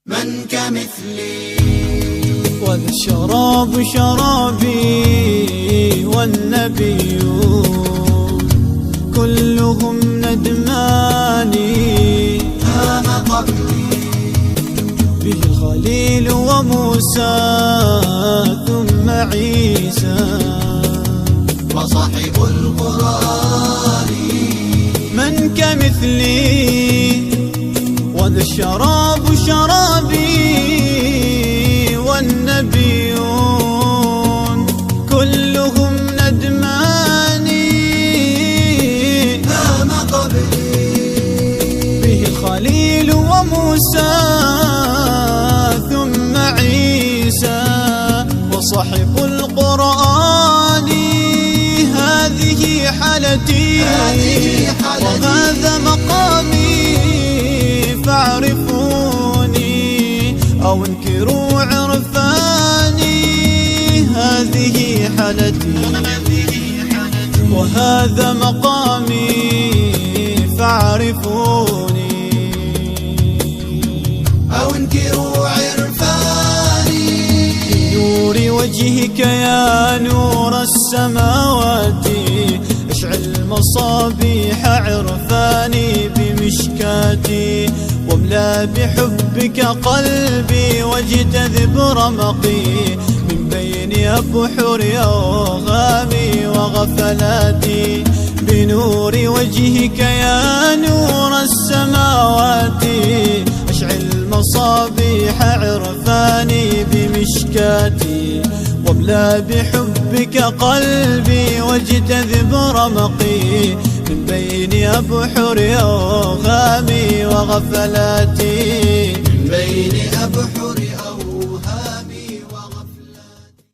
من كمثلي وذا الشراب شرابي والنبيون كلهم ندماني هام قبلي به الخليل وموسى ثم عيسى وصاحب القرآن من كمثلي وذا الشراب شرابي والنبيون كلهم ندماني هام قبلي به الخليل وموسى ثم عيسى وصاحب القرآن هذه حالتي وهذا مقامي فاعرفوني أو انكروا عرفاني هذه حالتي وهذا مقامي فاعرفوني أو انكروا عرفاني بنور وجهك يا نور السماوات اشعل مصابيح عرفاني بمشكاتي واملا بحبك قلبي واجتذب رمقي من بين أبحر أوغامي وغفلاتي بنور وجهك يا نور السماوات اشعل مصابيح عرفاني بمشكاتي واملا بحبك قلبي واجتذب رمقي من بين أبحر أوغامي وغفلاتي